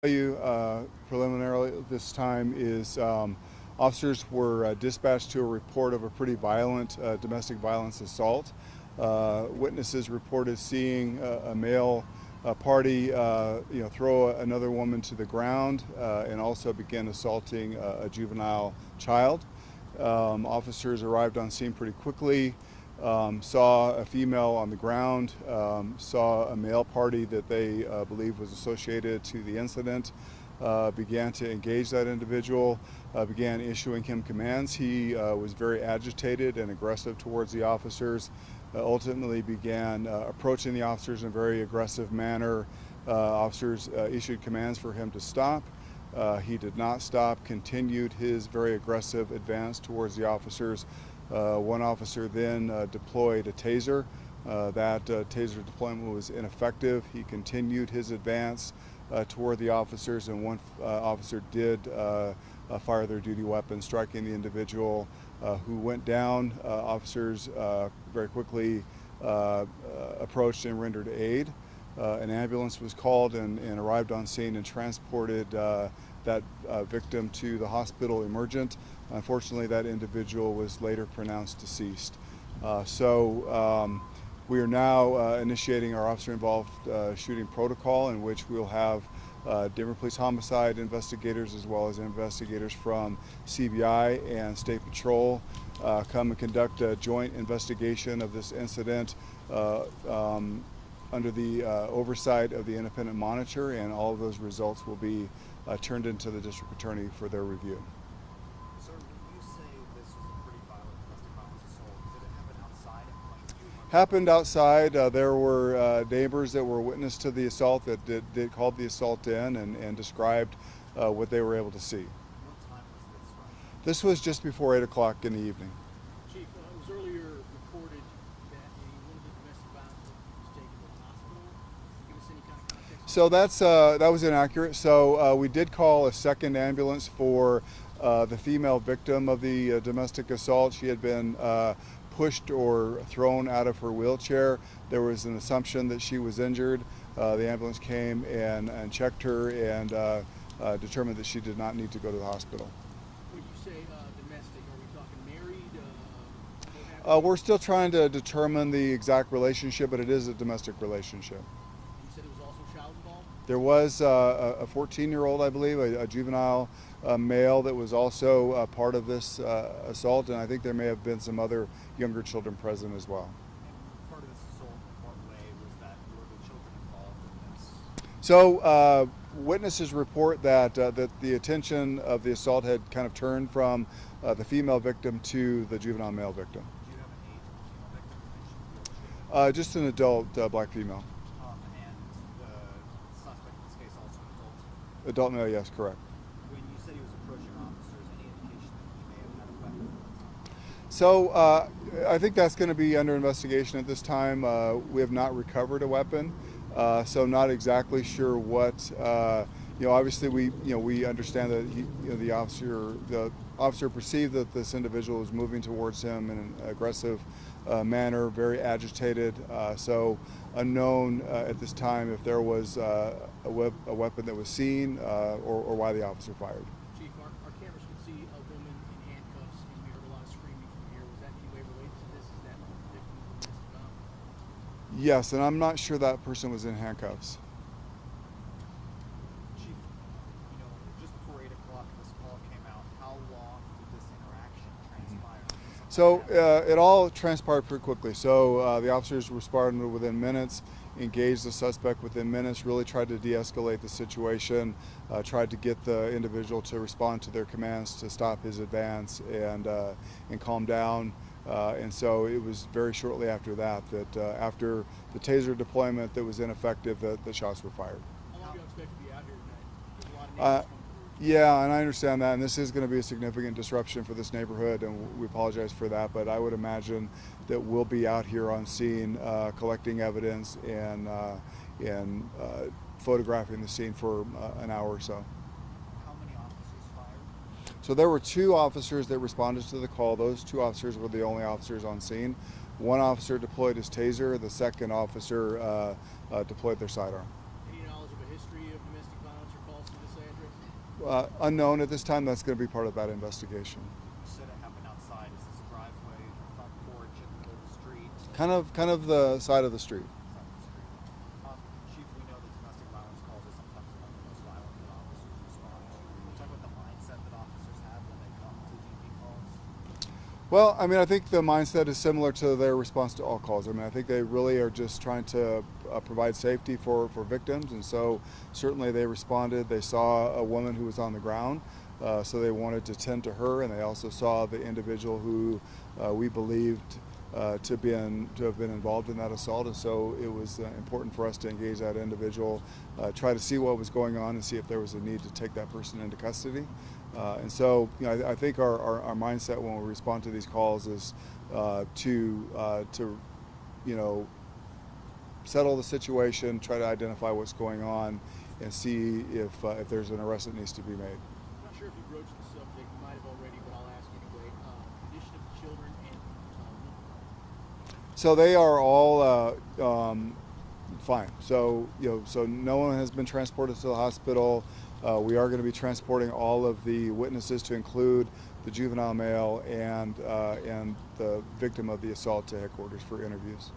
You preliminarily at this time is officers were dispatched to a report of a pretty violent domestic violence assault. Witnesses reported seeing a male party throw another woman to the ground and also begin assaulting a juvenile child. Officers arrived on scene pretty quickly. Saw a female on the ground, saw a male party that they believe was associated to the incident, began to engage that individual, began issuing him commands. He was very agitated and aggressive towards the officers, ultimately began approaching the officers in a very aggressive manner. Officers issued commands for him to stop. He did not stop, continued his very aggressive advance towards the officers. One officer then deployed a taser. That taser deployment was ineffective. He continued his advance toward the officers, and one officer did fire their duty weapon, striking the individual who went down. Officers very quickly approached and rendered aid. An ambulance was called and arrived on scene and transported that victim to the hospital emergent. Unfortunately, that individual was later pronounced deceased. We are now initiating our officer-involved shooting protocol, in which we'll have Denver Police Homicide investigators as well as investigators from CBI and State Patrol come and conduct a joint investigation of this incident under the oversight of the independent monitor, and all of those results will be turned into the district attorney for their review. Sir, when you say this was a pretty violent domestic violence assault, did it happen outside? Happened outside. There were neighbors that were witness to the assault that did called the assault in and described what they were able to see. What time was this from? This was just before 8 o'clock in the evening. Chief, it was earlier reported that a little bit of domestic violence was taken to the hospital. Can you give us any kind of context? So that was inaccurate. So we did call a second ambulance for the female victim of the domestic assault. She had been pushed or thrown out of her wheelchair. There was an assumption that she was injured. The ambulance came and checked her and determined that she did not need to go to the hospital. When you say domestic, are we talking married? We're still trying to determine the exact relationship, but it is a domestic relationship. You said it was also child involved? There was a 14-year-old, I believe, a juvenile male that was also part of this assault, and I think there may have been some other younger children present as well. And part of this assault, in what way was that? Were the children involved in this? So witnesses report that the attention of the assault had kind of turned from the female victim to the juvenile male victim. Do you have an age of the female victim? And she was Just an adult black female. and the suspect in this case also an adult. Adult male, yes, correct. When you said he was approaching officers, any indication that he may have had a weapon at the time? So I think that's going to be under investigation at this time. We have not recovered a weapon, so not exactly sure what. Obviously we understand that the officer perceived that this individual was moving towards him in an aggressive manner, very agitated. So unknown at this time if there was a weapon that was seen or why the officer fired. Chief, our cameras could see a woman in handcuffs, and we heard a lot of screaming from here. Was that in any way related to this? Is that the victim of domestic violence? Yes, and I'm not sure that person was in handcuffs. Chief, just before 8 o'clock this call came out, how long did this interaction transpire? So it all transpired pretty quickly. So the officers responded within minutes, engaged the suspect within minutes, really tried to de-escalate the situation, tried to get the individual to respond to their commands to stop his advance and calm down. And so it was very shortly after that after the taser deployment that was ineffective, that the shots were fired. How long do you expect to be out here tonight? There's a lot of neighbors coming through. Yeah, and I understand that, and this is going to be a significant disruption for this neighborhood, and we apologize for that, but I would imagine that we'll be out here on scene collecting evidence and photographing the scene for an hour or so. How many officers fired? So there were 2 officers that responded to the call. Those 2 officers were the only officers on scene. One officer deployed his taser, the second officer deployed their sidearm. Any knowledge of a history of domestic violence or calls to Unknown at this time. That's going to be part of that investigation. You said it happened outside. Is this driveway, front porch, in the middle of the street? Kind of the side of the street. Side of the street. Chief, we know that domestic violence calls are sometimes among the most violent that officers respond to. Can you talk about the mindset that officers have when they come to DV calls? Well, I mean, I think the mindset is similar to their response to all calls. I mean, I think they really are just trying to provide safety for victims, and so certainly they responded. They saw a woman who was on the ground, so they wanted to tend to her, and they also saw the individual who we believed to have been involved in that assault, and so it was important for us to engage that individual, try to see what was going on, and see if there was a need to take that person into custody. And so, you know, I think our mindset when we respond to these calls is to you know, settle the situation, try to identify what's going on, and see if there's an arrest that needs to be made. I'm not sure if you broached the subject, you might have already, but I'll ask anyway. Condition of the children and So they are all fine. So so no one has been transported to the hospital. We are going to be transporting all of the witnesses, to include the juvenile male and the victim of the assault, to headquarters for interviews.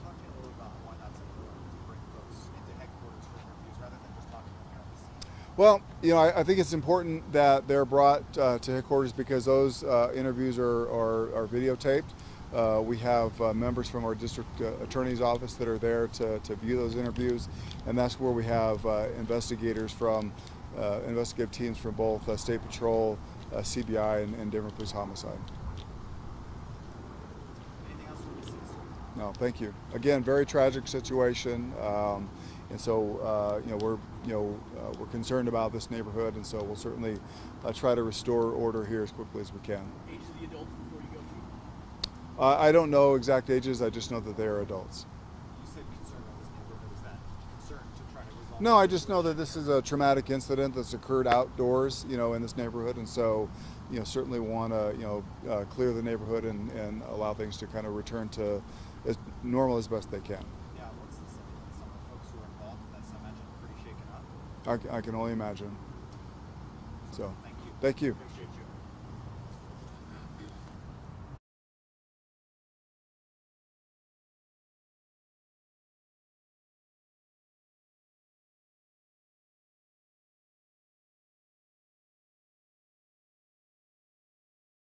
Talk to me a little about why that's important to bring folks into headquarters for interviews rather than just talking to them here at the scene. Well, you know, I think it's important that they're brought to headquarters because those interviews are videotaped. We have members from our district attorney's office that are there to view those interviews, and that's where we have investigators from investigative teams from both State Patrol, CBI, and Denver Police Homicide. Anything else from the citizens? No, thank you. Again, very tragic situation, and so we're concerned about this neighborhood, and so we'll certainly try to restore order here as quickly as we can. ages of the adults before you go, Chief? I don't know exact ages. I just know that they are adults. You said concern about this neighborhood. Is that concern to try to resolve? No, I just know that this is a traumatic incident that's occurred outdoors, you know, in this neighborhood, and so, you know, certainly want to, clear the neighborhood and allow things to kind of return to as normal as best they can. Yeah, what's the sentiment of some of the folks who are involved in this? I imagine pretty shaken up. I can only imagine. So, Thank you. thank you. Appreciate it.